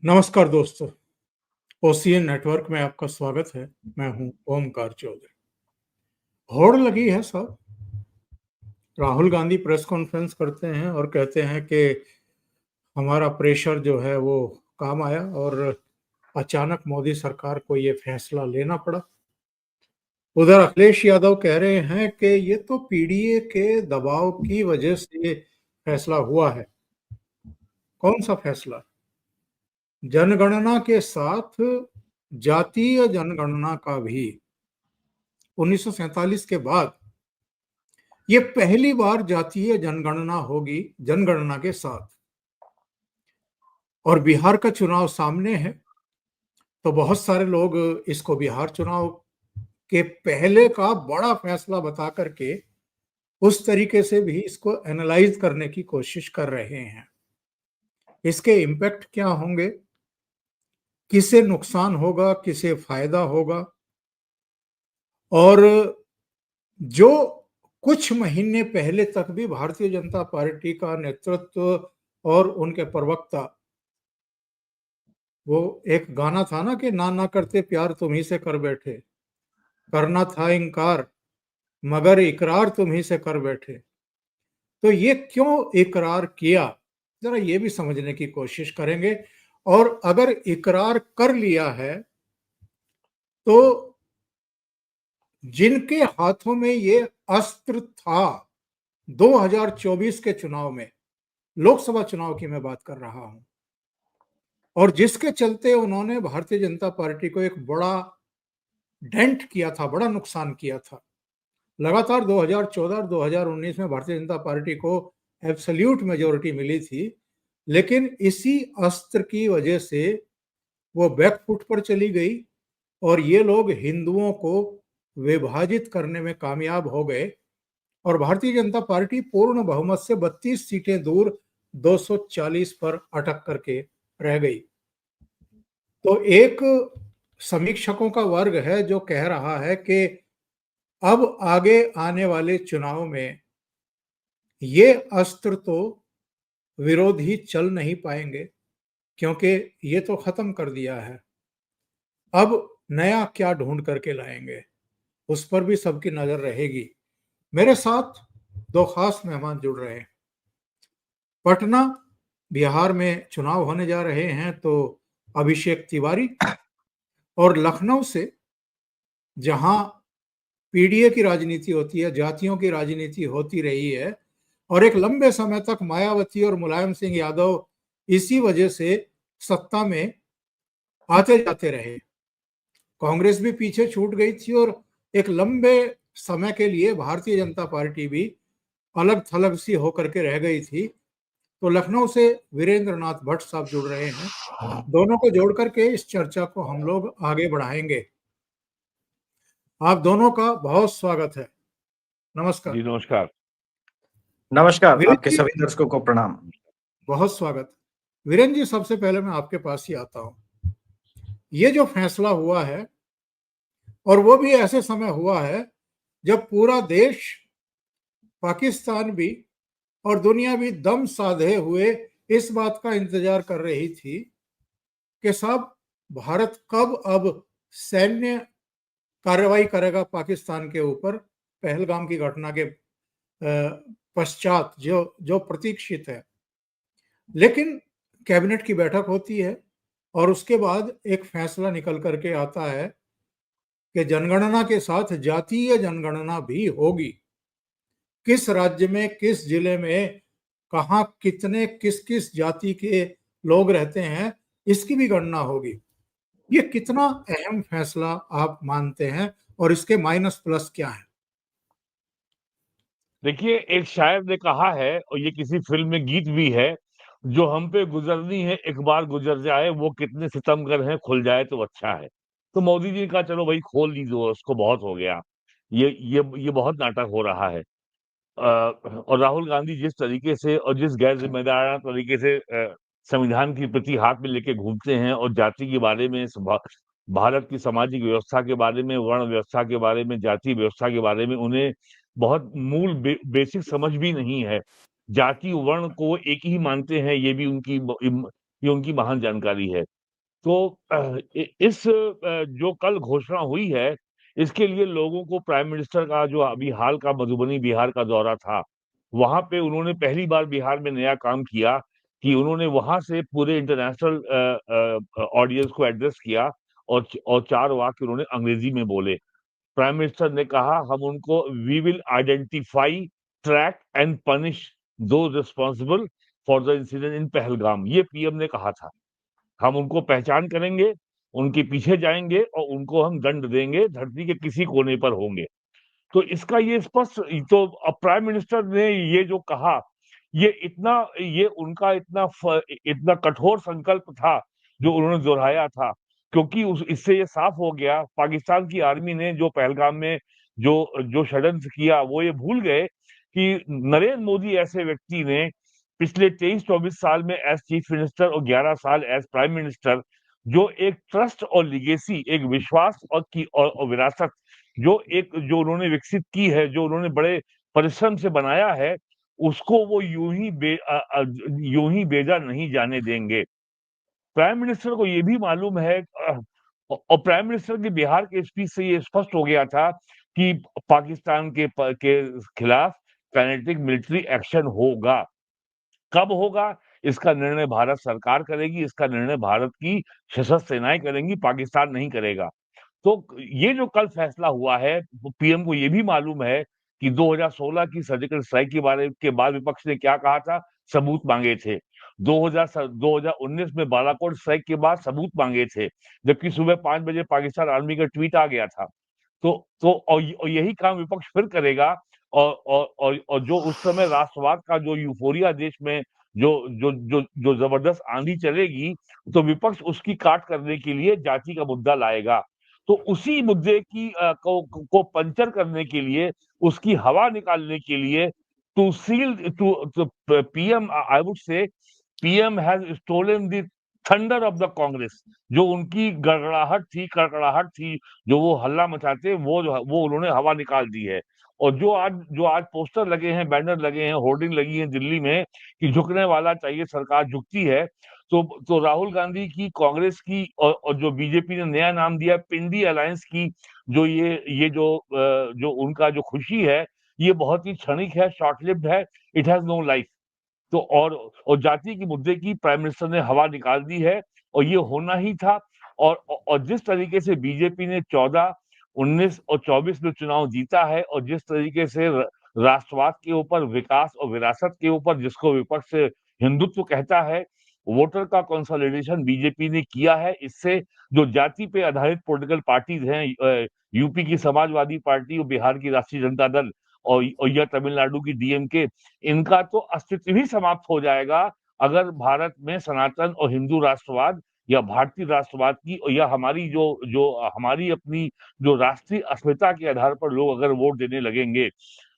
नमस्कार दोस्तों, OCN network में आपका स्वागत है। मैं हूं ओमकार चौधरी। होड़ लगी है सब। राहुल गांधी प्रेस कॉन्फ्रेंस करते हैं और कहते हैं कि हमारा प्रेशर जो है वो काम आया और अचानक मोदी सरकार को ये फैसला लेना पड़ा। उधर अखिलेश यादव कह रहे हैं कि ये तो पीडीए के दबाव की वजह से ये फैसला हुआ है। कौन सा फैसला? जनगणना के साथ जातीय जनगणना का भी 1947 के बाद ये पहली बार जातीय जनगणना होगी जनगणना के साथ। और बिहार का चुनाव सामने है, तो बहुत सारे लोग इसको बिहार चुनाव के पहले का बड़ा फैसला बता करके उस तरीके से भी इसको एनालाइज करने की कोशिश कर रहे हैं। इसके इम्पैक्ट क्या होंगे, किसे नुकसान होगा, किसे फायदा होगा, और जो कुछ महीने पहले तक भी भारतीय जनता पार्टी का नेतृत्व और उनके प्रवक्ता, वो एक गाना था ना कि ना ना करते प्यार तुम्ही से कर बैठे, करना था इनकार मगर इकरार तुम्ही से कर बैठे। तो ये क्यों इकरार किया, जरा ये भी समझने की कोशिश करेंगे। और अगर इकरार कर लिया है तो जिनके हाथों में ये अस्त्र था 2024 के चुनाव में, लोकसभा चुनाव की मैं बात कर रहा हूं, और जिसके चलते उन्होंने भारतीय जनता पार्टी को एक बड़ा डेंट किया था, बड़ा नुकसान किया था। लगातार 2014 और 2019 में भारतीय जनता पार्टी को एब्सोल्यूट मेजोरिटी मिली थी, लेकिन इसी अस्त्र की वजह से वो बैकफुट पर चली गई और ये लोग हिंदुओं को विभाजित करने में कामयाब हो गए और भारतीय जनता पार्टी पूर्ण बहुमत से 32 सीटें दूर 240 पर अटक करके रह गई। तो एक समीक्षकों का वर्ग है जो कह रहा है कि अब आगे आने वाले चुनाव में ये अस्त्र तो विरोधी चल नहीं पाएंगे, क्योंकि ये तो खत्म कर दिया है। अब नया क्या ढूंढ करके लाएंगे, उस पर भी सबकी नजर रहेगी। मेरे साथ दो खास मेहमान जुड़ रहे हैं। पटना बिहार में चुनाव होने जा रहे हैं, तो अभिषेक तिवारी, और लखनऊ से जहां पीडीए की राजनीति होती है, जातियों की राजनीति होती रही है, और एक लंबे समय तक मायावती और मुलायम सिंह यादव इसी वजह से सत्ता में आते जाते रहे। कांग्रेस भी पीछे छूट गई थी और एक लंबे समय के लिए भारतीय जनता पार्टी भी अलग थलग सी होकर के रह गई थी। तो लखनऊ से वीरेंद्र नाथ भट्ट साहब जुड़ रहे हैं। दोनों को जोड़ करके इस चर्चा को हम लोग आगे बढ़ाएंगे। आप दोनों का बहुत स्वागत है। नमस्कार जी। नमस्कार। नमस्कार, वीरेंद्र आपके जी, सभी दर्शकों को प्रणाम। बहुत स्वागत। वीरेंद्र जी, सबसे पहले मैं आपके पास ही आता हूं। ये जो फैसला हुआ है, और वो भी ऐसे समय हुआ है जब पूरा देश, पाकिस्तान भी और दुनिया भी दम साधे हुए इस बात का इंतजार कर रही थी कि साहब भारत कब अब सैन्य कार्रवाई करेगा पाकिस्तान के ऊपर, पहलगाम की घटना के पश्चात जो जो प्रतीक्षित है। लेकिन कैबिनेट की बैठक होती है और उसके बाद एक फैसला निकल करके आता है कि जनगणना के साथ जातीय जनगणना भी होगी। किस राज्य में, किस जिले में, कहाँ कितने किस किस जाति के लोग रहते हैं, इसकी भी गणना होगी। ये कितना अहम फैसला आप मानते हैं और इसके माइनस प्लस क्या है? देखिए, एक शायर ने कहा है, और ये किसी फ़िल्म में गीत भी है, "जो हम पे गुज़रनी है एक बार गुज़र जाए, वो कितने सितमगर हैं, खुल जाए तो अच्छा है।" तो मोदी जी ने कहा चलो भई खोल ही दो उसको, बहुत हो गया। ये बहुत नाटक हो रहा है। और राहुल गांधी जिस तरीके से और जिस गैर ज़िम्मेदाराना तरीके से संविधान की प्रति हाथ में लेके घूमते हैं और जाति के बारे में, भारत की सामाजिक व्यवस्था के बारे में, वर्ण व्यवस्था के बारे में, जाति व्यवस्था के बारे में उन्हें बहुत मूल बेसिक समझ भी नहीं है। जाति वर्ण को एक ही मानते हैं, ये भी उनकी ये उनकी महान जानकारी है। तो इस जो कल घोषणा हुई है, इसके लिए लोगों को प्राइम मिनिस्टर का जो अभी हाल का मधुबनी बिहार का दौरा था, वहां पे उन्होंने पहली बार बिहार में नया काम किया कि उन्होंने वहां से पूरे इंटरनेशनल ऑडियंस को एड्रेस किया और 4 वाक्य उन्होंने अंग्रेजी में बोले। प्राइम मिनिस्टर ने कहा, हम उनको we will identify, track and punish those responsible for the incident in Pahalgam. ये पीएम ने कहा था। हम उनको पहचान करेंगे, उनके पीछे जाएंगे और उनको हम दंड देंगे, धरती के किसी कोने पर होंगे। तो इसका ये स्पष्ट, तो अब प्राइम मिनिस्टर ने ये जो कहा, ये उनका इतना कठोर संकल्प था जो उन्होंने दोहराया था, क्योंकि इससे ये साफ हो गया, पाकिस्तान की आर्मी ने जो पहलगाम में जो जो षड्यंत्र किया, वो ये भूल गए कि नरेंद्र मोदी ऐसे व्यक्ति ने पिछले 23-24 साल में एज चीफ मिनिस्टर और 11 साल एज प्राइम मिनिस्टर जो एक ट्रस्ट और लिगेसी, एक विश्वास और विरासत जो उन्होंने विकसित की है, जो उन्होंने बड़े परिश्रम से बनाया है, उसको वो यूं ही बेजा नहीं जाने देंगे। प्राइम मिनिस्टर को ये भी मालूम है, और प्राइम मिनिस्टर के बिहार के स्पीच से ये स्पष्ट हो गया था कि पाकिस्तान के खिलाफ काइनेटिक मिलिट्री एक्शन होगा। कब होगा, इसका निर्णय भारत सरकार करेगी, इसका निर्णय भारत की सशस्त्र सेनाएं करेंगी, पाकिस्तान नहीं करेगा। तो ये जो कल फैसला हुआ है, पीएम को ये भी मालूम है कि 2016 की सर्जिकल स्ट्राइक के बाद विपक्ष ने क्या कहा था, सबूत मांगे थे। 2019 में बालाकोट स्ट्राइक के बाद सबूत मांगे थे, जबकि सुबह 5 बजे पाकिस्तान आर्मी का ट्वीट आ गया था। और यही काम विपक्ष फिर करेगा। और जो उस समय राष्ट्रवाद का जो यूफोरिया देश में जो जबरदस्त आंधी चलेगी, तो विपक्ष उसकी काट करने के लिए जाति का मुद्दा लाएगा। तो उसी मुद्दे को पंचर करने के लिए, उसकी हवा निकालने के लिए, to seal to PM, I would say PM has stolen the thunder of the Congress. जो उनकी कड़कड़ाहट थी, जो वो हल्ला मचाते, वो उन्होंने हवा निकाल दी है। और जो आज पोस्टर लगे हैं, बैनर लगे हैं, होर्डिंग लगी है दिल्ली में कि झुकने वाला चाहिए, सरकार झुकती है। तो राहुल गांधी की, कांग्रेस की और जो बीजेपी ने नया नाम दिया पिंडी अलायंस की, जो उनका जो खुशी है, ये बहुत ही क्षणिक है, शॉर्ट लिव्ड है, इट हैज नो लाइफ। तो और जाति की मुद्दे की प्राइम मिनिस्टर ने हवा निकाल दी है, और ये होना ही था। और जिस तरीके से बीजेपी ने 14, 19 और 24 में चुनाव जीता है, और जिस तरीके से राष्ट्रवाद के ऊपर, विकास और विरासत के ऊपर, जिसको विपक्ष हिंदुत्व कहता है, वोटर का कंसोलिडेशन बीजेपी ने किया है, इससे जो जाति पे आधारित पॉलिटिकल पार्टीज हैं, यूपी की समाजवादी पार्टी और बिहार की राष्ट्रीय जनता दल और या तमिलनाडु की डीएमके, इनका तो अस्तित्व ही समाप्त हो जाएगा अगर भारत में सनातन और हिंदू राष्ट्रवाद या भारतीय राष्ट्रवाद की, या हमारी जो जो हमारी अपनी जो राष्ट्रीय अस्मिता के आधार पर लोग अगर वोट देने लगेंगे।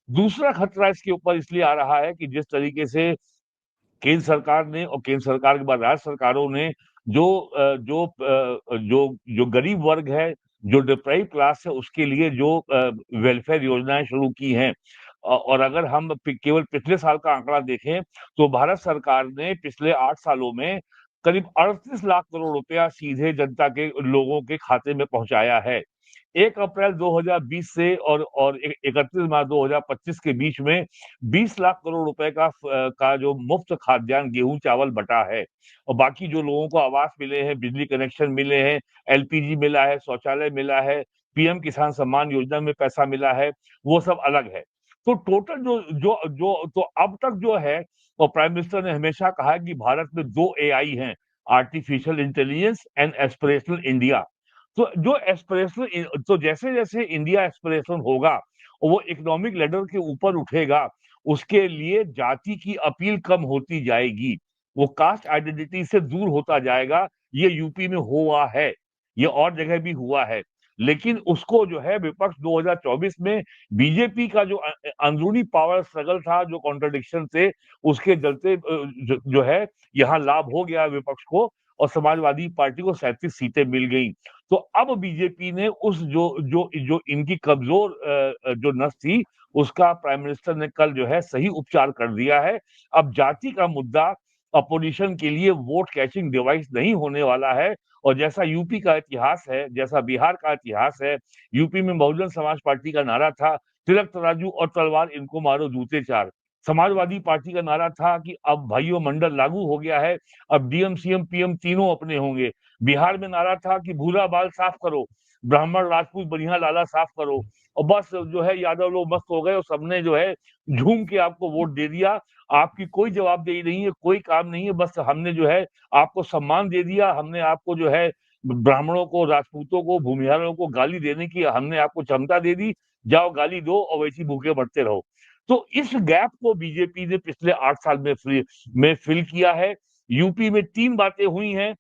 दूसरा खतरा इसके ऊपर इसलिए आ रहा है कि जिस तरीके से केंद्र सरकार ने और केंद्र सरकार के बाद राज्य सरकारों ने जो गरीब वर्ग है, जो डिप्राइव क्लास है, उसके लिए जो वेलफेयर योजनाएं शुरू की हैं, और अगर हम केवल पिछले साल का आंकड़ा देखें, तो भारत सरकार ने पिछले 8 सालों में करीब 38 लाख करोड़ रुपया सीधे जनता के लोगों के खाते में पहुंचाया है। 1 अप्रैल 2020 से और 31 मार्च 2025 के बीच में 20 लाख करोड़ रुपए का जो मुफ्त खाद्यान्न, गेहूं, चावल बटा है। और बाकी जो लोगों को आवास मिले हैं, बिजली कनेक्शन मिले हैं, एलपीजी मिला है, शौचालय मिला है, पीएम किसान सम्मान योजना में पैसा मिला है, वो सब अलग है। तो टोटल जो जो जो तो अब तक जो है, और प्राइम मिनिस्टर ने हमेशा कहा है कि भारत में 2 एआई हैं, artificial intelligence and aspirational India. तो जैसे जैसे इंडिया एस्पिरेशनल होगा और वो इकोनॉमिक लेडर के ऊपर उठेगा, उसके लिए जाति की अपील कम होती जाएगी, वो कास्ट आइडेंटिटी से दूर होता जाएगा। ये यूपी में हुआ है, ये और जगह भी हुआ है, लेकिन उसको जो है विपक्ष 2024 में बीजेपी का जो अंदरूनी पावर स्ट्रगल था, जो कॉन्ट्रडिक्शन थे, उसके चलते जो है यहाँ लाभ हो गया विपक्ष को, और समाजवादी पार्टी को 37 सीटें मिल गई। तो अब बीजेपी ने उस जो इनकी कमजोर जो नस थी, उसका प्राइम मिनिस्टर ने कल जो है सही उपचार कर दिया है। अब जाति का मुद्दा अपोजिशन के लिए वोट कैचिंग डिवाइस नहीं होने वाला है। और जैसा यूपी का इतिहास है, जैसा बिहार का इतिहास है, यूपी में बहुजन समाज पार्टी का नारा था, तिलक तराजू और तलवार इनको मारो जूते चार। समाजवादी पार्टी का नारा था कि अब भाइयों मंडल लागू हो गया है, अब डीएम सीएम पीएम तीनों अपने होंगे। बिहार में नारा था कि भूरा बाल साफ करो, ब्राह्मण राजपूत बढ़िया लाला साफ करो। और बस जो है यादव लोग मस्त हो गए और सबने जो है झूम के आपको वोट दे दिया। आपकी कोई जवाबदेही नहीं है, कोई काम नहीं है, बस हमने जो है आपको सम्मान दे दिया, हमने आपको जो है ब्राह्मणों को, राजपूतों को, भूमिहारों को गाली देने की हमने आपको क्षमता दे दी, जाओ गाली दो और वैसे भूखे मरते रहो। तो इस गैप को बीजेपी ने पिछले 8 साल में फिल किया है। यूपी में 3 बातें हुई हैं।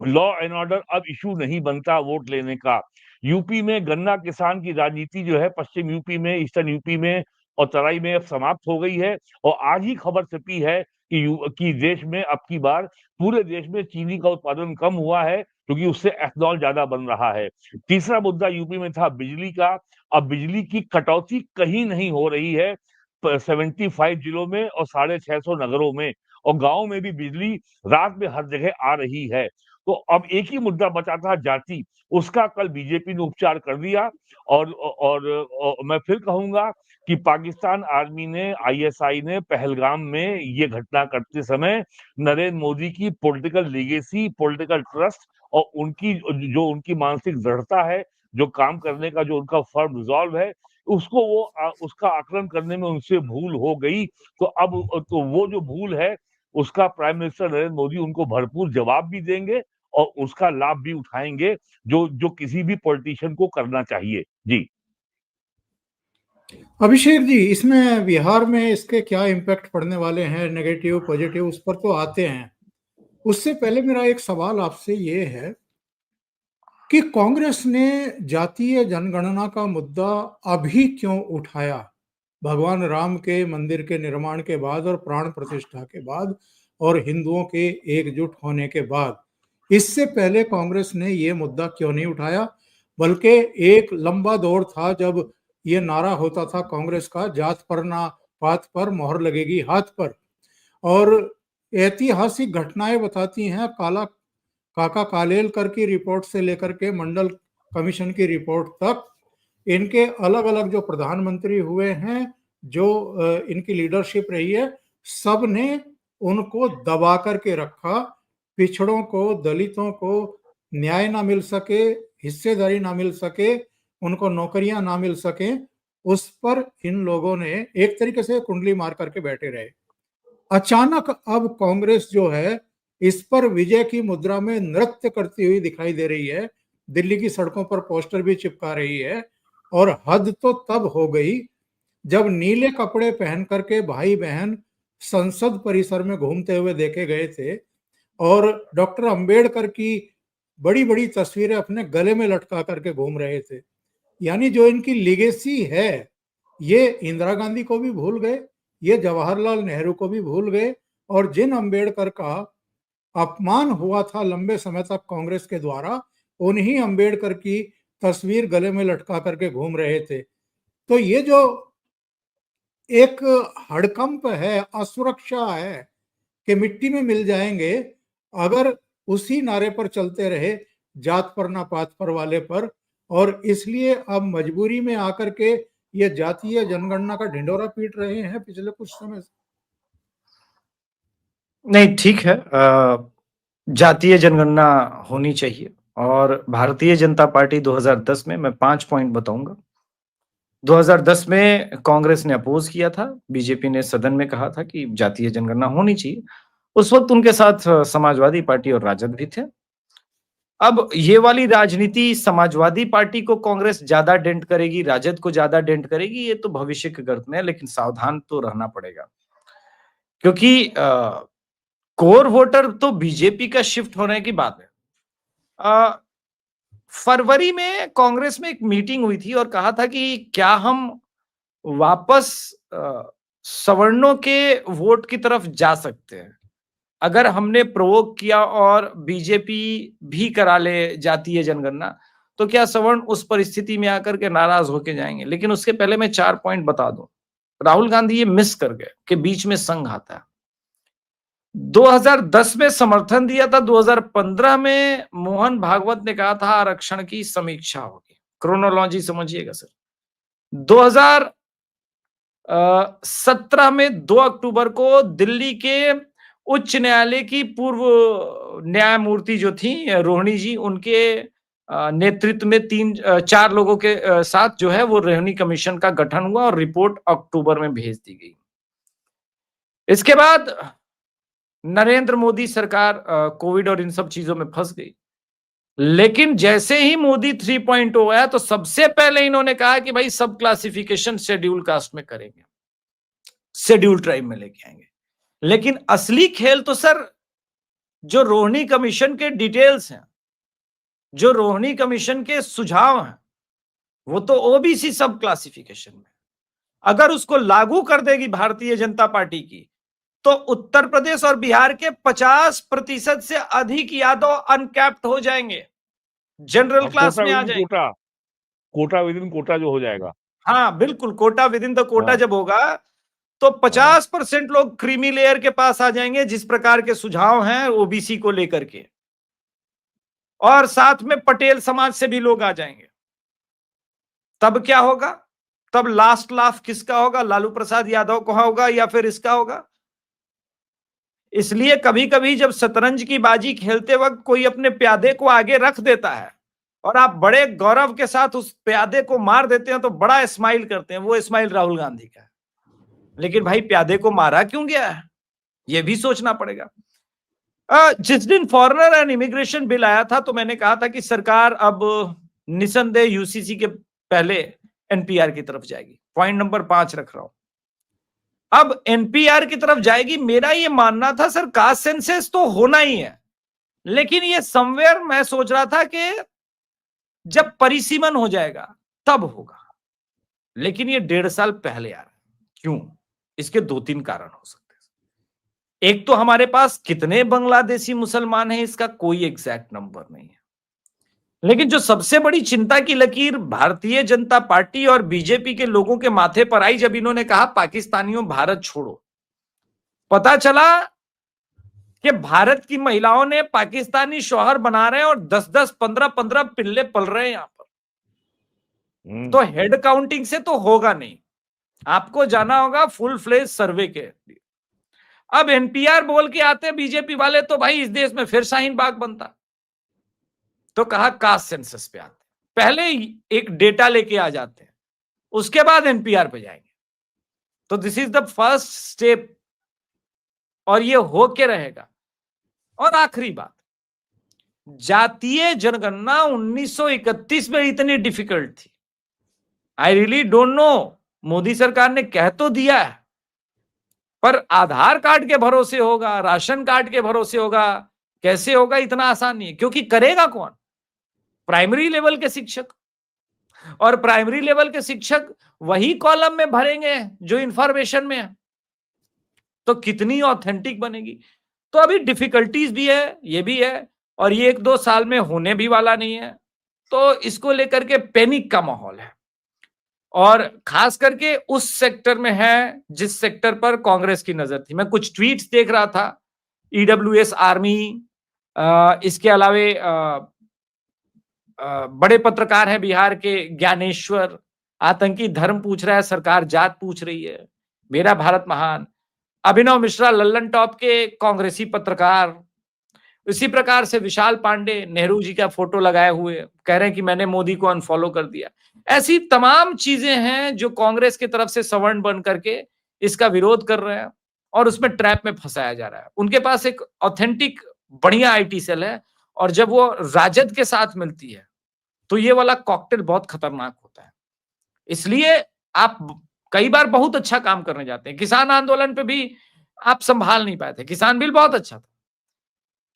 लॉ एंड ऑर्डर अब इशू नहीं बनता वोट लेने का। यूपी में गन्ना किसान की राजनीति जो है पश्चिम यूपी में, ईस्टर्न यूपी में और तराई में अब समाप्त हो गई है। और आज ही खबर छपी है कि देश में अब की बार पूरे देश में चीनी का उत्पादन कम हुआ है क्योंकि उससे एथनॉल ज्यादा बन रहा है। तीसरा मुद्दा यूपी में था बिजली का। अब बिजली की कटौती कहीं नहीं हो रही है 75 जिलों में और 650 नगरों में, और गांव में भी बिजली रात में हर जगह आ रही है। तो अब एक ही मुद्दा बचा था जाति, उसका कल बीजेपी ने उपचार कर दिया। और मैं फिर कहूंगा कि पाकिस्तान आर्मी ने, आईएसआई ने पहलगाम में ये घटना करते समय नरेंद्र मोदी की पॉलिटिकल लीगेसी, पॉलिटिकल ट्रस्ट और उनकी जो उनकी मानसिक दृढ़ता है, जो काम करने का जो उनका फर्म रिजॉल्व है, उसको उसका आकलन करने में उनसे भूल हो गई। तो अब तो वो जो भूल है उसका प्राइम मिनिस्टर नरेंद्र मोदी उनको भरपूर जवाब भी देंगे और उसका लाभ भी उठाएंगे, जो जो किसी भी पॉलिटिशियन को करना चाहिए। जी अभिषेक जी, इसमें बिहार में इसके क्या इम्पैक्ट पड़ने वाले हैं, नेगेटिव पॉजिटिव, उस पर तो आते हैं। उससे पहले मेरा एक सवाल आपसे ये है कि कांग्रेस ने जातीय जनगणना का मुद्दा अभी क्यों उठाया? भगवान राम के मंदिर के निर्माण के बाद और प्राण प्रतिष्ठा के बाद और हिंदुओं के एकजुट होने के बाद इससे पहले कांग्रेस ने ये मुद्दा क्यों नहीं उठाया? बल्कि एक लंबा दौर था जब ये नारा होता था कांग्रेस का, जात पर ना पात पर मोहर लगेगी हाथ पर। और ऐतिहासिक घटनाएं बताती हैं, काका कालेलकर की रिपोर्ट से लेकर के मंडल कमीशन की रिपोर्ट तक, इनके अलग अलग जो प्रधानमंत्री हुए हैं, जो इनकी लीडरशिप रही है, सब ने उनको दबा करके रखा। पिछड़ों को, दलितों को न्याय ना मिल सके, हिस्सेदारी ना मिल सके, उनको नौकरियां ना मिल सके, उस पर इन लोगों ने एक तरीके से कुंडली मार करके बैठे रहे। अचानक अब कांग्रेस जो है इस पर विजय की मुद्रा में नृत्य करती हुई दिखाई दे रही है, दिल्ली की सड़कों पर पोस्टर भी चिपका रही है। और हद तो तब हो गई जब नीले कपड़े पहन करके भाई बहन संसद परिसर में घूमते हुए देखे गए थे और डॉक्टर अंबेडकर की बड़ी बड़ी तस्वीरें अपने गले में लटका करके घूम रहे थे। यानी जो इनकी लिगेसी है, ये इंदिरा गांधी को भी भूल गए, ये जवाहरलाल नेहरू को भी भूल गए, और जिन अंबेडकर का अपमान हुआ था लंबे समय तक कांग्रेस के द्वारा, उन्हीं अंबेडकर की तस्वीर गले में लटका करके घूम रहे थे। तो ये जो एक हड़कंप है, असुरक्षा है कि मिट्टी में मिल जाएंगे अगर उसी नारे पर चलते रहे, जात पर ना पात पर वाले पर। और इसलिए अब मजबूरी में आकर के ये जातीय जनगणना का ढिंडोरा पीट रहे हैं पिछले कुछ समय से। नहीं, ठीक है। जातीय जनगणना होनी चाहिए और भारतीय जनता पार्टी 2010 में, मैं 5 पॉइंट बताऊंगा। 2010 में कांग्रेस ने अपोज किया था, बीजेपी ने सदन में कहा था कि जातीय जनगणना होनी चाहिए। उस वक्त उनके साथ समाजवादी पार्टी और राजद भी थे। अब ये वाली राजनीति समाजवादी पार्टी को कांग्रेस ज्यादा डेंट करेगी, राजद को ज्यादा डेंट करेगी, ये तो भविष्य के गर्त में है, लेकिन सावधान तो रहना पड़ेगा। क्योंकि कोर वोटर तो बीजेपी का शिफ्ट होने की बात है। फरवरी में कांग्रेस में एक मीटिंग हुई थी और कहा था कि क्या हम वापस सवर्णों के वोट की तरफ जा सकते हैं अगर हमने प्रोवोक किया और बीजेपी भी करा ले जातीय जनगणना, तो क्या सवर्ण उस परिस्थिति में आकर के नाराज होके जाएंगे। लेकिन उसके पहले मैं 4 पॉइंट बता दूं। राहुल गांधी ये मिस कर गए कि बीच में संघ आता है। 2010 में समर्थन दिया था, 2015 में मोहन भागवत ने कहा था आरक्षण की समीक्षा होगी। क्रोनोलॉजी समझिएगा सर। 2017 में 2 अक्टूबर को दिल्ली के उच्च न्यायालय की पूर्व न्यायमूर्ति जो थी रोहिणी जी, उनके नेतृत्व में 4 लोगों के साथ जो है वो रोहिणी कमीशन का गठन हुआ और रिपोर्ट अक्टूबर में भेज दी गई। इसके बाद नरेंद्र मोदी सरकार कोविड और इन सब चीजों में फंस गई, लेकिन जैसे ही मोदी 3.0 आया तो सबसे पहले इन्होंने कहा कि भाई सब क्लासिफिकेशन शेड्यूल कास्ट में करेंगे, शेड्यूल ट्राइब में लेके आएंगे। लेकिन असली खेल तो सर जो रोहिणी कमीशन के डिटेल्स हैं, जो रोहिणी कमीशन के सुझाव हैं, वो तो ओबीसी सब क्लासिफिकेशन में। अगर उसको लागू कर देगी भारतीय जनता पार्टी की तो उत्तर प्रदेश और बिहार के 50% से अधिक यादव अनकैप्ड हो जाएंगे, जनरल क्लास में आ जाएंगे। कोटा विद इन कोटा जो हो जाएगा। हाँ बिल्कुल, quota within the quota जब होगा तो 50% लोग क्रीमी लेयर के पास आ जाएंगे, जिस प्रकार के सुझाव हैं ओबीसी को लेकर के, और साथ में पटेल समाज से भी लोग आ जाएंगे। तब क्या होगा? तब लास्ट लाफ किसका होगा? लालू प्रसाद यादव को होगा या फिर इसका होगा? इसलिए कभी कभी जब शतरंज की बाजी खेलते वक्त कोई अपने प्यादे को आगे रख देता है और आप बड़े गौरव के साथ उस प्यादे को मार देते हैं तो बड़ा स्माइल करते हैं। वो स्माइल राहुल गांधी का है। लेकिन भाई प्यादे को मारा क्यों गया है, यह भी सोचना पड़ेगा। जिस दिन फॉरेनर एंड इमिग्रेशन बिल आया था तो मैंने कहा था कि सरकार अब निसंदेह यूसीसी के पहले एनपीआर की तरफ जाएगी। पॉइंट नंबर 5 रख रहा हूं, अब एनपीआर की तरफ जाएगी। मेरा ये मानना था सर कास्ट सेंसस तो होना ही है, लेकिन ये समवेयर मैं सोच रहा था कि जब परिसीमन हो जाएगा तब होगा, लेकिन ये 1.5 साल पहले आ रहा है। क्यों? इसके 2-3 कारण हो सकते हैं। एक तो हमारे पास कितने बांग्लादेशी मुसलमान हैं इसका कोई एग्जैक्ट नंबर नहीं है, लेकिन जो सबसे बड़ी चिंता की लकीर भारतीय जनता पार्टी और बीजेपी के लोगों के माथे पर आई जब इन्होंने कहा पाकिस्तानियों भारत छोड़ो। पता चला कि भारत की महिलाओं ने पाकिस्तानी शौहर बना रहे हैं और 10-10, 15-15 पिल्ले पल रहे हैं यहां पर। तो हेड काउंटिंग से तो होगा नहीं, आपको जाना होगा फुल फ्लेज सर्वे के। अब एनपीआर बोल के आते बीजेपी वाले तो भाई इस देश में फिर शाहीन बाग बनता। तो कहा कास्ट सेंसस पे आते, पहले एक डेटा लेके आ जाते हैं, उसके बाद एनपीआर पे जाएंगे। तो this is the first step और ये हो के रहेगा। और आखिरी बात, जातीय जनगणना 1931 में इतनी डिफिकल्ट थी, I really don't know. Modi सरकार ने कह तो दिया है, पर आधार कार्ड के भरोसे होगा, राशन कार्ड के भरोसे होगा, कैसे होगा इतना आसान नहीं है। क्योंकि करेगा कौन? प्राइमरी लेवल के शिक्षक, और प्राइमरी लेवल के शिक्षक वही कॉलम में भरेंगे जो इंफॉर्मेशन में है, तो कितनी ऑथेंटिक बनेगी? तो अभी डिफिकल्टीज भी है, ये भी है, और ये 1-2 साल में होने भी वाला नहीं है। तो इसको लेकर के पैनिक का माहौल है, और खास करके उस सेक्टर में है जिस सेक्टर पर कांग्रेस की नजर थी। मैं कुछ ट्वीट्स देख रहा था, ईडब्ल्यूएस आर्मी, इसके अलावे बड़े पत्रकार हैं बिहार के ज्ञानेश्वर, आतंकी धर्म पूछ रहा है, सरकार जात पूछ रही है, मेरा भारत महान, अभिनव मिश्रा लल्लन टॉप के कांग्रेसी पत्रकार, इसी प्रकार से विशाल पांडे नेहरू जी का फोटो लगाए हुए कह रहे हैं कि मैंने मोदी को अनफॉलो कर दिया। ऐसी तमाम चीजें हैं जो कांग्रेस की तरफ से सवर्ण बन करके इसका विरोध कर रहे हैं और उसमें ट्रैप में फंसाया जा रहा है। उनके पास एक ऑथेंटिक बढ़िया आईटी सेल है, और जब वो राजद के साथ मिलती है तो ये वाला कॉकटेल बहुत खतरनाक होता है। इसलिए आप कई बार बहुत अच्छा काम करने जाते हैं। किसान आंदोलन पे भी आप संभाल नहीं पाए थे, किसान बिल बहुत अच्छा था।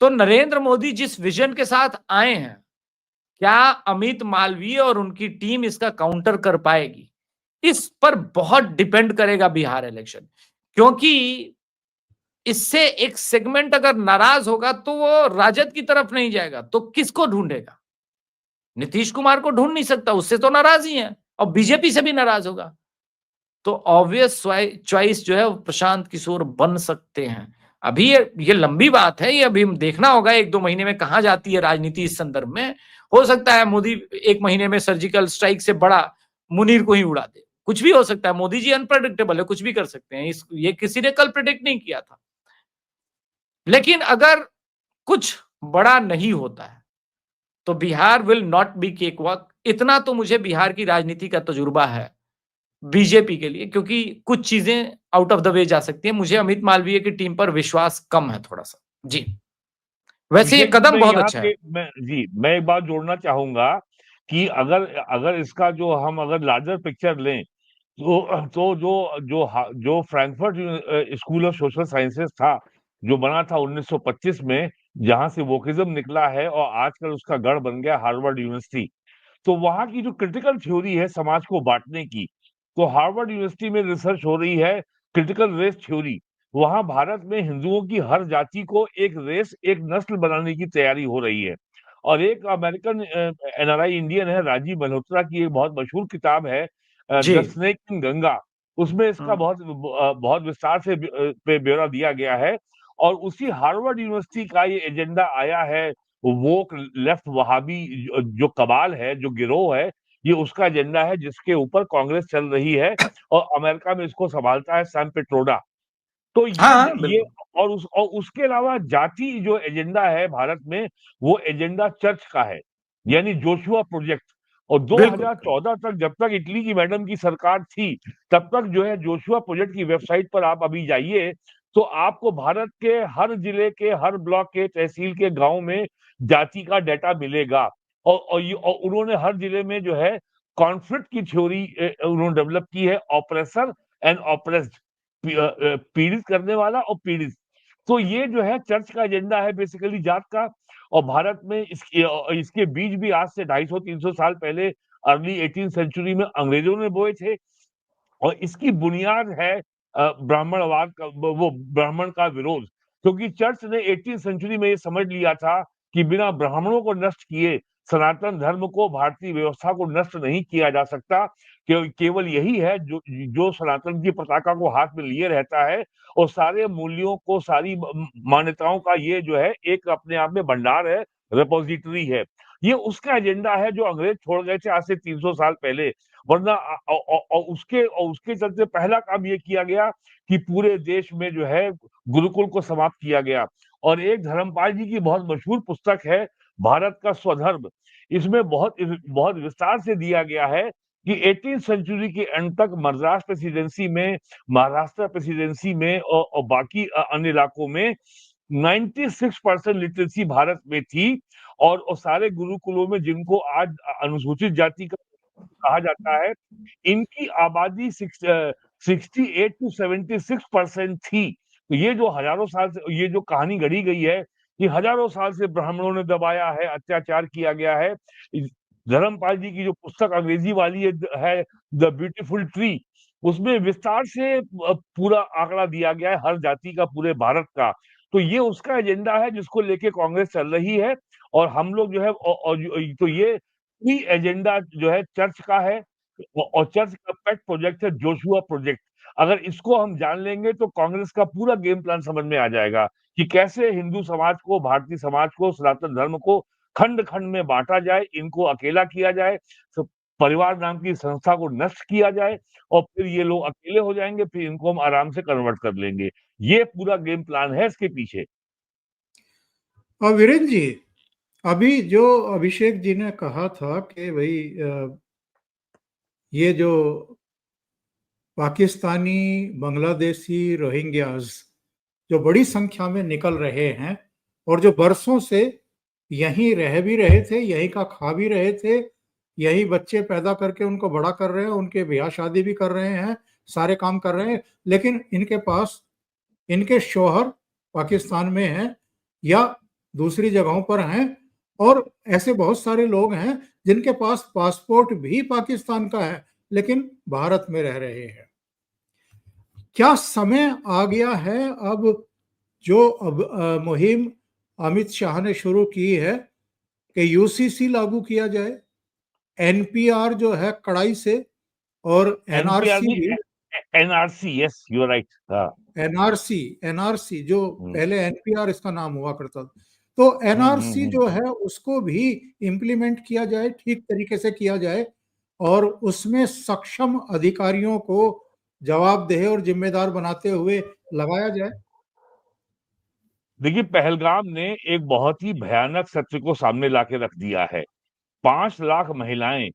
तो नरेंद्र मोदी जिस विजन के साथ आए हैं, क्या अमित मालवीय और उनकी टीम इसका काउंटर कर पाएगी? इस पर बहुत डिपेंड करेगा बिहार इलेक्शन, क्योंकि इससे एक सेगमेंट अगर नाराज होगा तो वो राजद की तरफ नहीं जाएगा, तो किसको ढूंढेगा? नीतीश कुमार को ढूंढ नहीं सकता, उससे तो नाराज ही है, और बीजेपी से भी नाराज होगा। तो ऑब्वियस चॉइस जो है वो प्रशांत किशोर बन सकते हैं अभी ये लंबी बात है, ये अभी देखना होगा 1-2 महीने में कहाँ जाती है राजनीति इस संदर्भ में। हो सकता है मोदी 1 महीने में सर्जिकल स्ट्राइक से बड़ा मुनीर को ही उड़ा दे, कुछ भी हो सकता है। मोदी जी अनप्रेडिक्टेबल है, कुछ भी कर सकते हैं। ये किसी ने कल प्रेडिक्ट नहीं किया था। लेकिन अगर कुछ बड़ा नहीं होता है तो Bihar will not be cake walk. इतना तो मुझे बिहार की राजनीति का तजुर्बा है बीजेपी के लिए, क्योंकि कुछ चीजें आउट ऑफ द वे जा सकती है। मुझे अमित मालवीय की टीम पर विश्वास कम है थोड़ा सा जी। वैसे ये अभिषेक जी, कदम मैं बहुत यहाँ अच्छा पे है। मैं एक बात जोड़ना चाहूंगा कि अगर अगर इसका जो हम अगर लार्जर पिक्चर लें तो जो Frankfurt school of social sciences था, जो बना था 1925 में, जहां से वोकिज्म निकला है और आजकल उसका गढ़ बन गया हार्वर्ड यूनिवर्सिटी। तो वहां की जो क्रिटिकल थ्योरी है समाज को बांटने की, तो हार्वर्ड यूनिवर्सिटी में रिसर्च हो रही है क्रिटिकल रेस थ्योरी। वहां भारत में हिंदुओं की हर जाति को एक रेस, एक नस्ल बनाने की तैयारी हो रही है। और एक अमेरिकन एनआरआई इंडियन है, राजीव मल्होत्रा की एक बहुत मशहूर किताब है जी। The snake in Ganga. उसमें इसका बहुत विस्तार से पे ब्यौरा दिया गया है। और उसी हार्वर्ड यूनिवर्सिटी का ये एजेंडा आया है। वो लेफ्ट वहाबी जो कबाल है, जो गिरोह है, ये उसका एजेंडा है जिसके ऊपर कांग्रेस चल रही है। और अमेरिका में इसको संभालता है सैम पिट्रोडा। तो हाँ, ये बिल्कुल। और उसके अलावा जाति जो एजेंडा है भारत में, वो एजेंडा चर्च का है, यानी जोशुआ प्रोजेक्ट। और बिल्कुल। 2014 तक, जब तक इटली की मैडम की सरकार थी, तब तक जो है जोशुआ प्रोजेक्ट की वेबसाइट पर आप अभी जाइए तो आपको भारत के हर जिले के, हर ब्लॉक के, तहसील के, गांव में जाति का डाटा मिलेगा। और उन्होंने हर जिले में जो है कॉन्फ्लिक्ट की थ्योरी उन्होंने डेवलप की है, ऑपरेसर एंड ऑपरेस्ड, पीड़ित करने वाला और पीड़ित। तो ये जो है चर्च का एजेंडा है बेसिकली जात का। और भारत में इसके बीज भी आज से 250-300 साल पहले अर्ली 18th सेंचुरी में अंग्रेजों ने बोए थे। और इसकी बुनियाद है ब्राह्मणवाद का, वो ब्राह्मण का विरोध। क्योंकि चर्च ने 18th सेंचुरी में ये समझ लिया था कि बिना ब्राह्मणों को नष्ट किए सनातन धर्म को, भारतीय व्यवस्था को नष्ट नहीं किया जा सकता। केवल यही है जो सनातन की पताका को हाथ में लिए रहता है। और सारे मूल्यों को, सारी मान्यताओं का ये जो है एक अपने आप में भंडार है, रिपोजिटरी है। ये उसका एजेंडा है जो अंग्रेज छोड़ गए थे आज से 300 साल पहले। वरना और उसके चलते पहला काम ये किया गया कि पूरे देश में जो है गुरुकुल को समाप्त किया गया। और एक धर्मपाल जी की बहुत मशहूर पुस्तक है भारत का स्वधर्म। इसमें बहुत विस्तार से दिया गया है कि 18th सेंचुरी के एंड तक मद्रास प्रेसिडेंसी में, महाराष्ट्र प्रेसिडेंसी में और बाकी अन्य इलाकों में 96% लिटरेसी भारत में थी। और सारे गुरुकुलों में, जिनको आज अनुसूचित जाति का कहा जाता है, इनकी आबादी 68 to 76% थी। तो ये जो हजारों साल से ये जो कहानी गढ़ी गई है, कि हजारों साल से ब्राह्मणों ने दबाया है, अत्याचार किया गया है। धर्मपाल जी की जो पुस्तक अंग्रेजी वाली है द ब्यूटीफुल ट्री, उसमें विस्तार से पूरा आंकड़ा दिया गया है हर जाति का, पूरे भारत का। तो ये उसका एजेंडा है जिसको लेके कांग्रेस चल रही है। और हम लोग जो है तो ये एजेंडा जो है चर्च का है। और चर्च का पेट प्रोजेक्ट है जोशुआ प्रोजेक्ट। अगर इसको हम जान लेंगे तो कांग्रेस का पूरा गेम प्लान समझ में आ जाएगा कि कैसे हिंदू समाज को, भारतीय समाज को, सनातन धर्म को खंड खंड में बांटा जाए, इनको अकेला किया जाए, तो परिवार नाम की संस्था को नष्ट किया जाए। और फिर ये लोग अकेले हो जाएंगे, फिर इनको हम आराम से कन्वर्ट कर लेंगे। ये पूरा गेम प्लान है इसके पीछे। और वीरेंद्र जी, अभी जो अभिषेक जी ने कहा था कि भाई ये जो पाकिस्तानी, बांग्लादेशी रोहिंग्याज जो बड़ी संख्या में निकल रहे हैं और जो बरसों से यहीं रह भी रहे थे, यहीं का खा भी रहे थे, यही बच्चे पैदा करके उनको बड़ा कर रहे हैं, उनके ब्याह शादी भी कर रहे हैं, सारे काम कर रहे हैं, लेकिन इनके पास इनके शौहर पाकिस्तान में हैं या दूसरी जगहों पर हैं। और ऐसे बहुत सारे लोग हैं जिनके पास पासपोर्ट भी पाकिस्तान का है लेकिन भारत में रह रहे हैं। क्या समय आ गया है अब जो मुहिम अमित शाह ने शुरू की है कि यूसीसी लागू किया जाए, एनपीआर जो है कड़ाई से, और एनपीआर एनआरसी नहीं, भी। NRC, yes you are right. हाँ, एनआरसी जो हम्म, पहले एनपीआर इसका नाम हुआ करता था, तो एनआरसी जो है उसको भी इम्प्लीमेंट किया जाए, ठीक तरीके से किया जाए और उसमें सक्षम अधिकारियों को जवाबदेह और जिम्मेदार बनाते हुए लगाया जाए। देखिए पहलगाम ने एक बहुत ही भयानक सत्य को सामने लाके रख दिया है। 5 लाख महिलाएं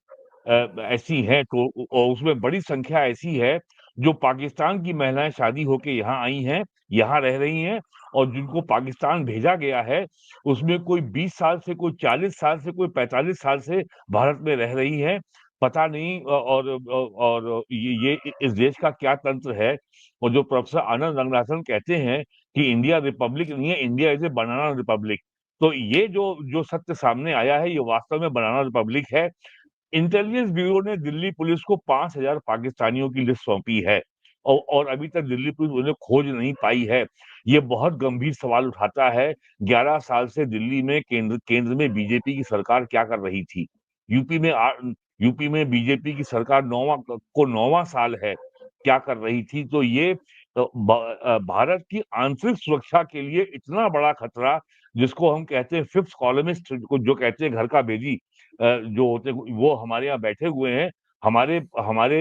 ऐसी हैं तो और उसमें बड़ी संख्या ऐसी है जो पाकिस्तान की महिलाएं शादी होके यहाँ आई हैं, यहाँ रह रही हैं और जिनको पाकिस्तान भेजा गया है उसमें कोई 20 साल से, कोई 40 साल से, कोई 45 साल से भारत में रह रही हैं। पता नहीं और ये इस देश का क्या तंत्र है। और जो प्रोफेसर आनंद रंगनाथन कहते हैं कि इंडिया रिपब्लिक नहीं है, India is a banana Republic. तो ये जो जो सत्य सामने आया है ये वास्तव में बनाना रिपब्लिक है। इंटेलिजेंस ब्यूरो ने दिल्ली पुलिस को 5,000 पाकिस्तानियों की लिस्ट सौंपी है और अभी तक दिल्ली पुलिस उन्हें खोज नहीं पाई है। ये बहुत गंभीर सवाल उठाता है। 11 साल से दिल्ली में केंद्र में बीजेपी की सरकार क्या कर रही थी। यूपी में यूपी में बीजेपी की सरकार 9वां साल है, क्या कर रही थी। तो ये भारत की आंतरिक सुरक्षा के लिए इतना बड़ा खतरा, जिसको हम कहते हैं फिफ्थ कॉलमिस्ट, जो कहते हैं घर का भेदी जो होते वो हमारे यहाँ बैठे हुए हैं। हमारे हमारे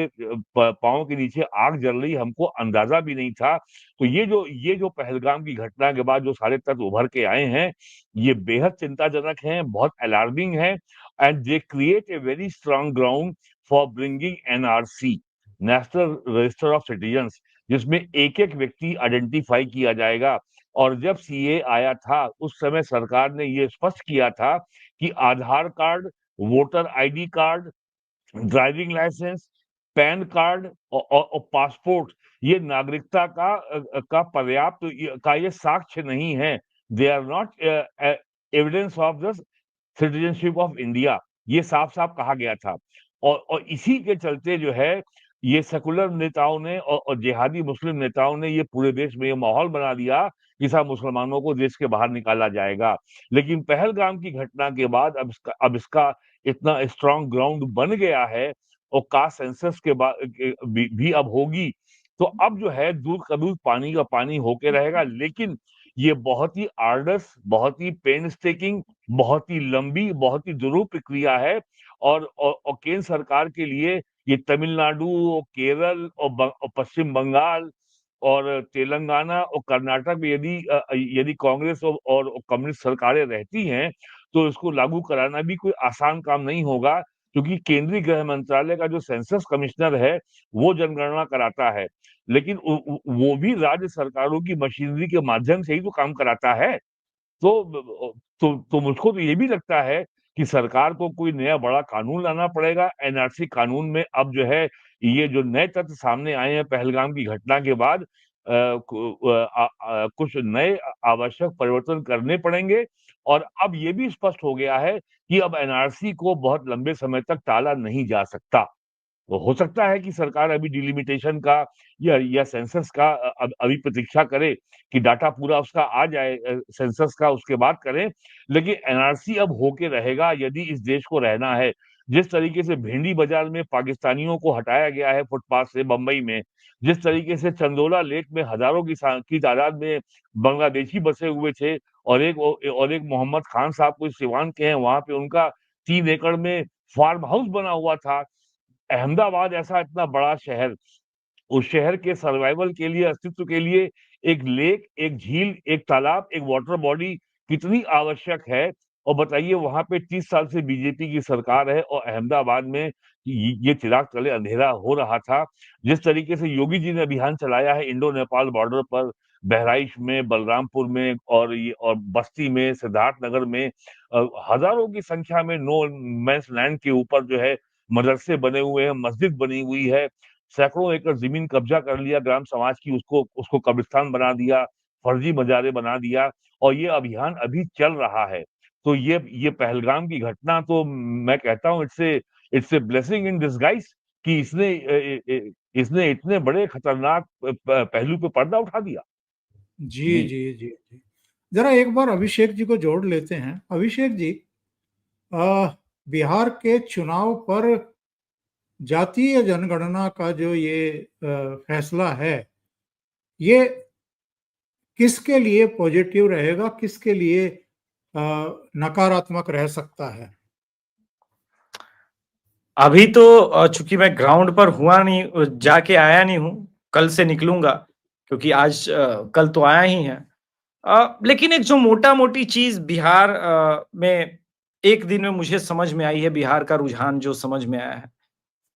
पाँव के नीचे आग जल रही, हमको अंदाजा भी नहीं था। तो ये जो पहलगाम की घटना के बाद जो सारे तथ्य उभर के आए हैं ये बेहद चिंताजनक हैं, बहुत अलार्मिंग है and they create a very strong ground for bringing NRC, national register of citizens, जिसमें एक एक व्यक्ति आइडेंटिफाई किया जाएगा। और जब सीए आया था उस समय सरकार ने ये स्पष्ट किया था कि Aadhaar card, voter ID card, driving licence, PAN card और पासपोर्ट ये नागरिकता का पर्याप्त का ये साक्ष्य नहीं है। They are not evidence of the citizenship of India, ये साफ साफ कहा गया था। और इसी के चलते जो है ये सेकुलर नेताओं ने और जिहादी मुस्लिम नेताओं ने ये पूरे देश में ये माहौल बना दिया कि सब मुसलमानों को देश के बाहर निकाला जाएगा। लेकिन पहलगाम की घटना के बाद अब इसका इतना स्ट्रांग ग्राउंड बन गया है और कास्ट सेंसस के बाद भी अब होगी। तो अब जो है दूध का दूध पानी का पानी होके रहेगा। लेकिन ये बहुत ही आर्डस, बहुत ही पेनस्टेकिंग, बहुत ही लंबी, बहुत ही दुरूह प्रक्रिया है। और केंद्र सरकार के लिए ये तमिलनाडु और केरल और पश्चिम बंगाल और तेलंगाना और कर्नाटक में यदि कांग्रेस और कम्युनिस्ट सरकारें रहती हैं तो इसको लागू कराना भी कोई आसान काम नहीं होगा, क्योंकि केंद्रीय गृह मंत्रालय का जो सेंसस कमिश्नर है वो जनगणना कराता है। लेकिन वो भी राज्य सरकारों की मशीनरी के माध्यम से ही तो काम कराता है। तो मुझको तो ये भी लगता है कि सरकार को कोई नया बड़ा कानून लाना पड़ेगा। एनआरसी कानून में अब जो है ये जो नए तथ्य सामने आए हैं पहलगाम की घटना के बाद कुछ नए आवश्यक परिवर्तन करने पड़ेंगे। और अब ये भी स्पष्ट हो गया है कि अब एनआरसी को बहुत लंबे समय तक टाला नहीं जा सकता। तो हो सकता है कि सरकार अभी डिलिमिटेशन का या सेंसस का अभी प्रतीक्षा करे कि डाटा पूरा उसका आ जाए सेंसस का, उसके बाद करें। लेकिन एनआरसी अब होके रहेगा यदि इस देश को रहना है। जिस तरीके से भेंडी बाजार में पाकिस्तानियों को हटाया गया है फुटपाथ से बंबई में, जिस तरीके से चंदोला लेक में हजारों की तादाद में बांग्लादेशी बसे हुए थे और एक मोहम्मद खान साहब कोई सिवान के हैं, वहां पे उनका 3 एकड़ में फार्म हाउस बना हुआ था। अहमदाबाद ऐसा इतना बड़ा शहर, उस शहर के सर्वाइवल के लिए, अस्तित्व के लिए एक लेक, एक झील, एक तालाब, एक वाटर बॉडी कितनी आवश्यक है। और बताइए वहां पे 30 साल से बीजेपी की सरकार है और अहमदाबाद में ये चिराग तले अंधेरा हो रहा था। जिस तरीके से योगी जी ने अभियान चलाया है इंडो नेपाल बॉर्डर पर, बहराइच में, बलरामपुर में और बस्ती में, सिद्धार्थ नगर में हजारों की संख्या में नो मैंस लैंड के ऊपर जो है मदरसे बने हुए हैं, मस्जिद बनी हुई है, सैकड़ों एकड़ जमीन कब्जा कर लिया ग्राम समाज की, उसको उसको कब्रिस्तान बना दिया, फर्जी मजारे बना दिया और ये अभियान अभी चल रहा है। तो ये पहलगाम की घटना तो मैं कहता हूँ it's a blessing in disguise कि इसने इतने बड़े खतरनाक पहलू पे पर्दा उठा दिया। जी जी। जी जी जी। जरा एक बार अभिषेक जी को जोड़ लेते हैं। अभिषेक जी, बिहार के चुनाव पर जातीय जनगणना का जो ये फैसला है, ये किसके लिए पॉजिटिव रहेगा, किसके लिए नकारात्मक रह सकता है? अभी तो चूंकि मैं ग्राउंड पर हुआ नहीं, जाके आया नहीं हूँ, कल से निकलूंगा, क्योंकि आज कल तो आया ही है। लेकिन एक जो मोटा मोटी चीज बिहार में एक दिन में मुझे समझ में आई है, बिहार का रुझान जो समझ में आया है,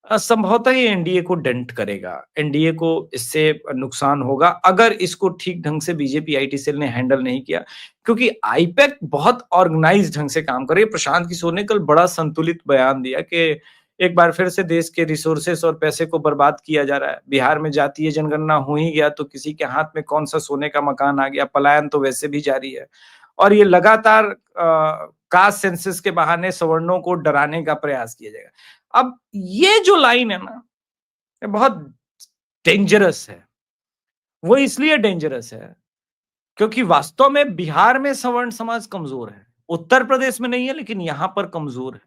संभवतः ये एनडीए को डेंट करेगा, एनडीए को इससे नुकसान होगा अगर इसको ठीक ढंग से बीजेपी आईटी सेल ने हैंडल नहीं किया, क्योंकि आईपैक बहुत ऑर्गेनाइज ढंग से काम कर रही है। प्रशांत किशोर ने कल बड़ा संतुलित बयान दिया कि एक बार फिर से देश के रिसोर्सेस और पैसे को बर्बाद किया जा रहा है। बिहार में जातीय जनगणना हो ही गया तो किसी के हाथ में कौन सा सोने का मकान आ गया, पलायन तो वैसे भी जारी है, और ये लगातार कास्ट सेंसस के बहाने सवर्णों को डराने का प्रयास किया जाएगा। अब ये जो लाइन है ना, ये बहुत डेंजरस है। वो इसलिए डेंजरस है क्योंकि वास्तव में बिहार में सवर्ण समाज कमजोर है, उत्तर प्रदेश में नहीं है लेकिन यहां पर कमजोर है,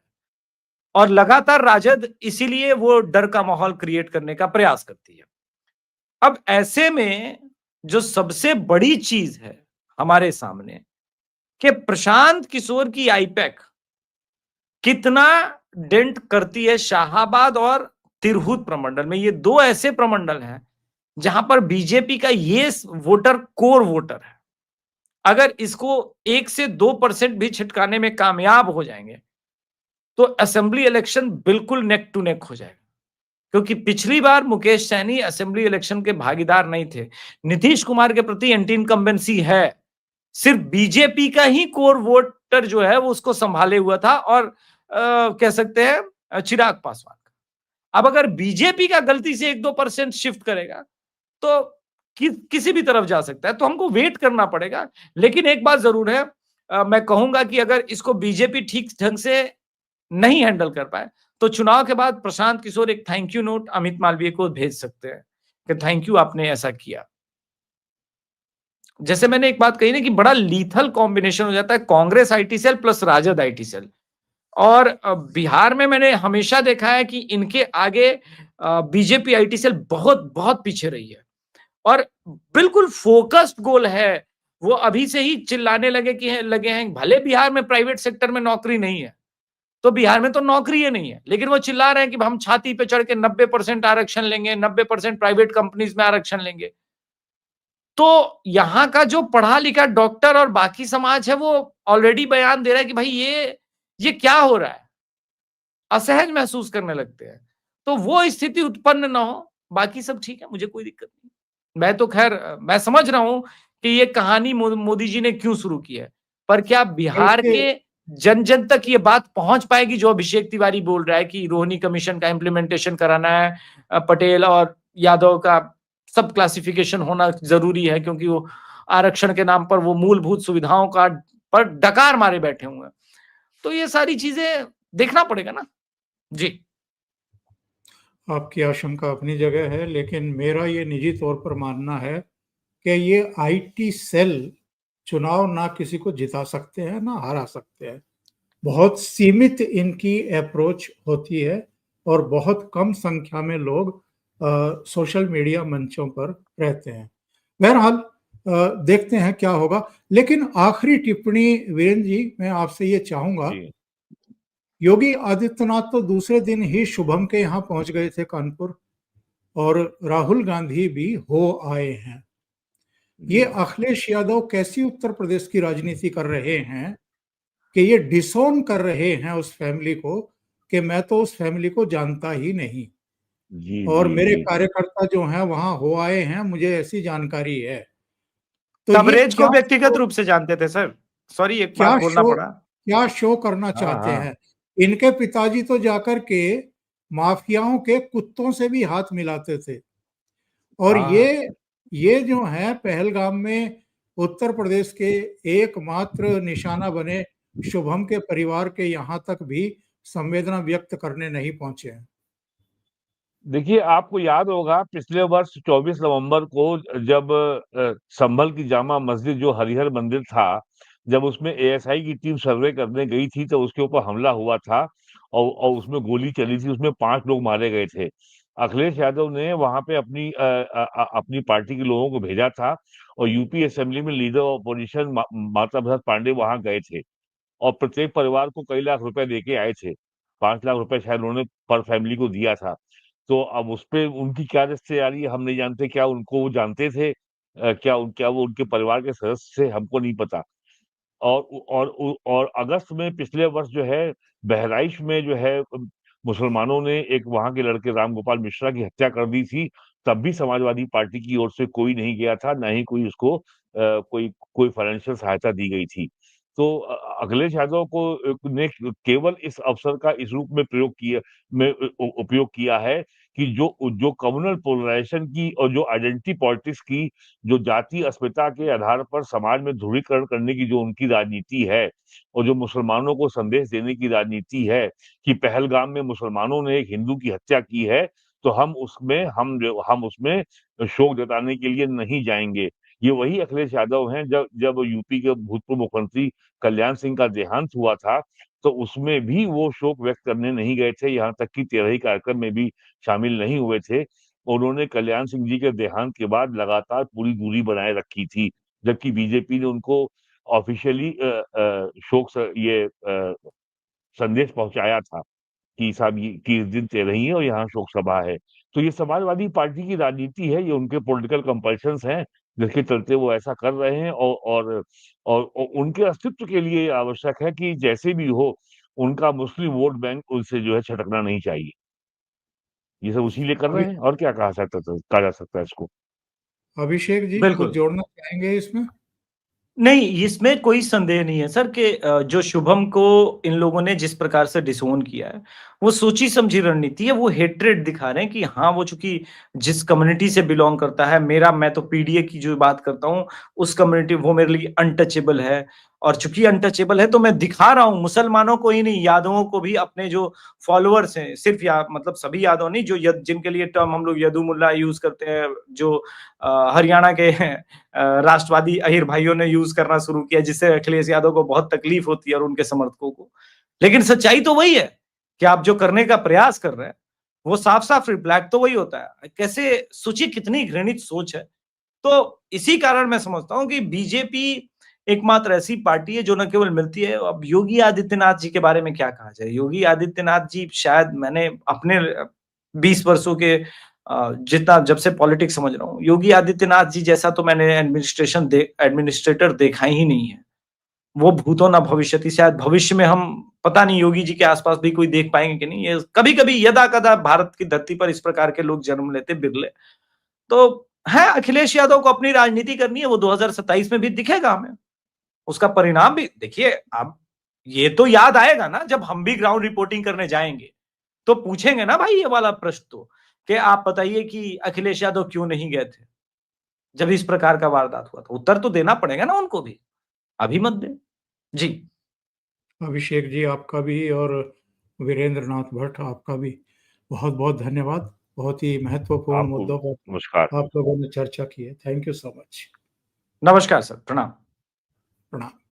और लगातार राजद इसीलिए वो डर का माहौल क्रिएट करने का प्रयास करती है। अब ऐसे में जो सबसे बड़ी चीज है हमारे सामने कि प्रशांत किशोर की आईपैक कितना डेंट करती है शाहाबाद और तिरहुत प्रमंडल में। ये दो ऐसे प्रमंडल हैं जहां पर बीजेपी का ये वोटर कोर वोटर है। अगर इसको 1 से 2% भी छिटकाने में कामयाब हो जाएंगे तो असेंबली इलेक्शन बिल्कुल नेक टू नेक हो जाएगा, क्योंकि पिछली बार मुकेश सैनी असेंबली इलेक्शन के भागीदार नहीं थे। नीतीश कुमार के प्रति एंटी इनकम्बेंसी है, सिर्फ बीजेपी का ही कोर वोटर जो है वो उसको संभाले हुआ था, और कह सकते हैं चिराग पासवान का। अब अगर बीजेपी का गलती से 1-2% शिफ्ट करेगा तो किसी भी तरफ जा सकता है, तो हमको वेट करना पड़ेगा। लेकिन एक बात जरूर है, मैं कहूंगा कि अगर इसको बीजेपी ठीक ढंग से नहीं हैंडल कर पाए तो चुनाव के बाद प्रशांत किशोर एक thank you note Amit Malviya को भेज सकते हैं कि थैंक यू, आपने ऐसा किया। जैसे मैंने एक बात कही ना कि बड़ा लीथल कॉम्बिनेशन हो जाता है Congress IT cell plus RJD IT cell, और बिहार में मैंने हमेशा देखा है कि इनके आगे बीजेपी आईटी सेल बहुत बहुत पीछे रही है, और बिल्कुल फोकस्ड गोल है। वो अभी से ही चिल्लाने लगे हैं भले बिहार में प्राइवेट सेक्टर में नौकरी नहीं है, तो बिहार में तो नौकरी ही नहीं है, लेकिन वो चिल्ला रहे हैं कि हम छाती पे चढ़ के 90% आरक्षण लेंगे, 90% प्राइवेट कंपनीज में आरक्षण लेंगे। तो यहां का जो पढ़ा लिखा डॉक्टर और बाकी समाज है वो ऑलरेडी बयान दे रहा है कि भाई ये क्या हो रहा है, असहज महसूस करने लगते हैं। तो वो स्थिति उत्पन्न ना हो, बाकी सब ठीक है, मुझे कोई दिक्कत नहीं। मैं तो खैर मैं समझ रहा हूं कि ये कहानी मोदी जी ने क्यों शुरू की है, पर क्या बिहार के जन जन तक ये बात पहुंच पाएगी जो अभिषेक तिवारी बोल रहा है कि रोहिणी कमीशन का इम्प्लीमेंटेशन कराना है, पटेल और यादव का सब क्लासिफिकेशन होना जरूरी है, क्योंकि वो आरक्षण के नाम पर वो मूलभूत सुविधाओं का पर डकार मारे बैठे हुए हैं। तो ये सारी चीजें देखना पड़ेगा ना जी। आपकी आशंका अपनी जगह है, लेकिन मेरा ये निजी तौर पर मानना है कि ये आईटी सेल चुनाव ना किसी को जिता सकते हैं ना हरा सकते हैं। बहुत सीमित इनकी अप्रोच होती है और बहुत कम संख्या में लोग सोशल मीडिया मंचों पर रहते हैं। बहरहाल देखते हैं क्या होगा। लेकिन आखिरी टिप्पणी वीरेंद्र जी, मैं आपसे ये चाहूंगा, योगी आदित्यनाथ तो दूसरे दिन ही शुभम के यहाँ पहुंच गए थे कानपुर, और राहुल गांधी भी हो आए हैं। ये अखिलेश यादव कैसी उत्तर प्रदेश की राजनीति कर रहे हैं कि ये डिसोन कर रहे हैं उस फैमिली को कि मैं तो उस फैमिली को जानता ही नहीं, और मेरे कार्यकर्ता जो हैं वहां हो आए हैं, मुझे ऐसी जानकारी है। तो तबरेज को व्यक्तिगत रूप से जानते थे सर, सॉरी एक बात बोलना पड़ा। क्या शो करना चाहते हैं? इनके पिताजी तो जाकर के माफियाओं के कुत्तों से भी हाथ मिलाते थे, और ये जो है पहलगाम में उत्तर प्रदेश के एकमात्र निशाना बने शुभम के परिवार के यहाँ तक भी संवेदना व्यक्त करने नहीं पहुंचे हैं। देखिए, आपको याद होगा पिछले वर्ष 24 नवंबर को जब संभल की जामा मस्जिद जो हरिहर मंदिर था, जब उसमें एएसआई की टीम सर्वे करने गई थी तो उसके ऊपर हमला हुआ था, और उसमें गोली चली थी, उसमें 5 लोग मारे गए थे। अखिलेश यादव ने वहां पे अपनी पार्टी के लोगों को भेजा था और यूपी असेंबली में leader of opposition Mata Prasad Pandey वहां गए थे और प्रत्येक परिवार को कई लाख रुपए देके आए थे। 5 लाख रुपए शायद उन्होंने पर फैमिली को दिया था। तो अब उस पे उनकी क्या रिश्तेदारी है हम नहीं जानते, क्या उनको वो जानते थे, क्या वो उनके परिवार के सदस्य थे, हमको नहीं पता। और अगस्त में पिछले वर्ष जो है बहराइच में जो है मुसलमानों ने एक वहां के लड़के रामगोपाल मिश्रा की हत्या कर दी थी। तब भी समाजवादी पार्टी की ओर से कोई नहीं गया था, ना ही कोई उसको कोई फाइनेंशियल सहायता दी गई थी। तो अखिलेश यादव को ने केवल इस अवसर का इस रूप में उपयोग किया है कि जो कम्युनल पोलराइजेशन की और जो आइडेंटिटी पॉलिटिक्स की, जो जाति अस्मिता के आधार पर समाज में ध्रुवीकरण करने की जो उनकी राजनीति है और जो मुसलमानों को संदेश देने की राजनीति है कि पहलगाम में मुसलमानों ने एक हिंदू की हत्या की है, तो हम उसमें शोक जताने के लिए नहीं जाएंगे। ये वही अखिलेश यादव हैं जब जब यूपी के भूतपूर्व मुख्यमंत्री कल्याण सिंह का देहांत हुआ था, तो उसमें भी वो शोक व्यक्त करने नहीं गए थे, यहाँ तक कि तेरही कार्यक्रम में भी शामिल नहीं हुए थे। उन्होंने कल्याण सिंह जी के देहांत के बाद लगातार पूरी दूरी बनाए रखी थी, जबकि बीजेपी ने उनको ऑफिशियली संदेश पहुंचाया था कि साहब ये कि इस दिन तेरही है और यहाँ शोक सभा है। तो ये समाजवादी पार्टी की राजनीति है, ये उनके पॉलिटिकल कंपल्शंस हैं, जिसके चलते वो ऐसा कर रहे हैं और उनके अस्तित्व के लिए आवश्यक है कि जैसे भी हो, उनका मुस्लिम वोट बैंक उनसे जो है छटकना नहीं चाहिए। ये सब उसीलिए कर रहे अभि- हैं और क्या कहा जा सकता है इसको। अभिषेक जी कुछ बिल्कुल। जोड़ना चाहेंगे इसमें? नहीं, इसमें कोई संदेह नहीं है सर कि जो शुभम को इन लोगों ने जिस प्रकार से डिसोन किया है, वो सोची समझी रणनीति है। वो हेट्रेड दिखा रहे हैं कि हाँ, वो चूंकि जिस कम्युनिटी से बिलोंग करता है, मैं तो पीडीए की जो बात करता हूँ, उस कम्युनिटी वो मेरे लिए अनटचेबल है। और चूंकि अनटचेबल है तो मैं दिखा रहा हूँ मुसलमानों को ही नहीं, यादवों को भी, अपने जो फॉलोअर्स हैं, सिर्फ मतलब सभी यादव नहीं, जो जिनके लिए टर्म हम लोग यदुमुल्ला यूज करते हैं, जो हरियाणा के राष्ट्रवादी अहिर भाइयों ने यूज करना शुरू किया, जिससे अखिलेश यादव को बहुत तकलीफ होती है और उनके समर्थकों को। लेकिन सच्चाई तो वही है कि आप जो करने का प्रयास कर रहे हैं वो साफ साफ रिफ्लेक्ट तो वही होता है। कैसे सोचिए, कितनी घृणित सोच है। तो इसी कारण मैं समझता हूं कि बीजेपी एकमात्र ऐसी पार्टी है जो न केवल मिलती है। अब योगी आदित्यनाथ जी के बारे में क्या कहा जाए। योगी आदित्यनाथ जी, शायद मैंने अपने 20 वर्षों के जितना जब से पॉलिटिक्स समझ रहा हूँ, योगी आदित्यनाथ जी जैसा तो मैंने एडमिनिस्ट्रेटर देखा ही नहीं है। वो भूतो न भविष्यति, शायद भविष्य में हम पता नहीं योगी जी के आसपास भी कोई देख पाएंगे कि नहीं। ये कभी कभी यदा कदा भारत की धरती पर इस प्रकार के लोग जन्म लेते, बिरले। तो है, अखिलेश यादव को अपनी राजनीति करनी है, वो 2027 में भी दिखेगा हमें। उसका परिणाम भी देखिए। अब ये तो याद आएगा ना जब हम भी ग्राउंड रिपोर्टिंग करने जाएंगे, तो पूछेंगे ना भाई ये वाला प्रश्न, तो कि आप बताइए कि अखिलेश यादव क्यों नहीं गए थे जब इस प्रकार का वारदात हुआ। तो उत्तर तो देना पड़ेगा ना उनको भी। अभी मत दे। जी। अभिषेक जी आपका भी और वीरेंद्र नाथ भट्ट आपका भी बहुत बहुत धन्यवाद। बहुत ही महत्वपूर्ण आपको मुद्दों नमस्कार। पर आप लोगों ने चर्चा की है। Thank you so much. नमस्कार सर, प्रणाम। प्रणाम।